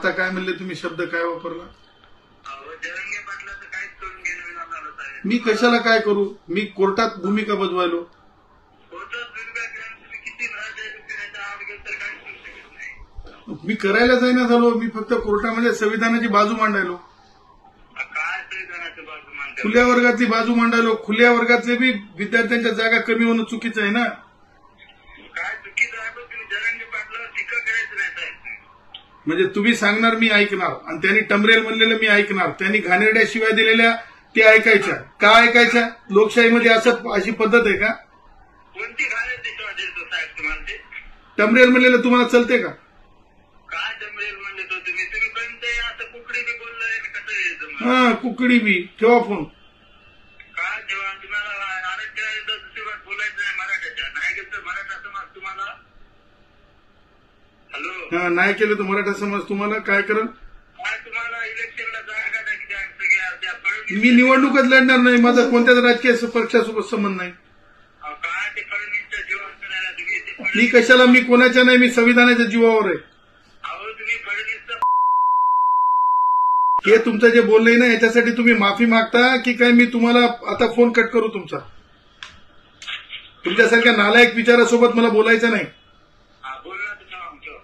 आता काय म्हणले तुम्ही, शब्द काय वापरला? जरंगे पाटलाचं काहीच करून घेणं झालं साहेब. मी कशाला काय करू? मी कोर्टात भूमिका बजवायलो. कोर्टात भूमिका केल्यानं तुम्ही किती नाराज करायचा आवाज घेत तर काहीच करू शकत नाही. मी करायला जाईना झालो, मी फक्त कोर्टामध्ये संविधानाची बाजू मांडायलो. काय संविधानाचं बाजू मानतात? खुल्या वर्गाची बाजू मांडायलो. खुल्या वर्गातले बी विद्यार्थ्यांच्या जागा कमी होणं चुकीचं आहे ना. काय चुकीचं आहे पण तुम्ही जरंगे पाटलावर टीका करायचं नाही साहेब. म्हणजे तुम्ही सांगणार मी ऐकणार, आणि त्यांनी टमरेल म्हणलेलं मी ऐकणार, त्यांनी घाणेरड्या शिवाय दिलेल्या ते ऐकायच्या. का ऐकायच्या? लोकशाहीमध्ये अशी पद्धत आहे का? कोणती घाले त्याच्यावर देतो साहेब तुम्हाला ते? टमरेल म्हणलेलं तुम्हाला चलते का? काय जमरेल म्हणले तो तुम्ही तुम्ही कोणते असं कुकडी बी बोललोय कसं यायचं? हा, कुकडी बी ठेवा फोन. काय जेव्हा तुम्हाला आरक्षण दुसरीवर बोलायचं नाही मराठ्याच्या, नाही गेलं तर मराठा समाज तुम्हाला. हॅलो, हा, नाही केलं तर मराठा समाज तुम्हाला काय करेल? काय तुम्हाला इलेक्शनला जागा द्या सगळ्या त्या फडणवीस. मी निवडणूकच लढणार नाही, माझा कोणत्याच राजकीय पक्षासोबत संबंध नाही. काय ते फडणवीसच्या जीवावर करायला तुम्ही ते मी फडणवीस. कशाला, मी कोणाच्या नाही, मी संविधानाच्या जीवावर आहे. अहो तुम्ही फडणवीसचं हे तुमचं जे बोलणं आहे ना, याच्यासाठी तुम्ही माफी मागता की काय? मी तुम्हाला आता फोन कट करू तुमचा? तुमच्यासारख्या नालायक विचारासोबत मला बोलायचं नाही. बोलला तुम्हाला आमच्यावर.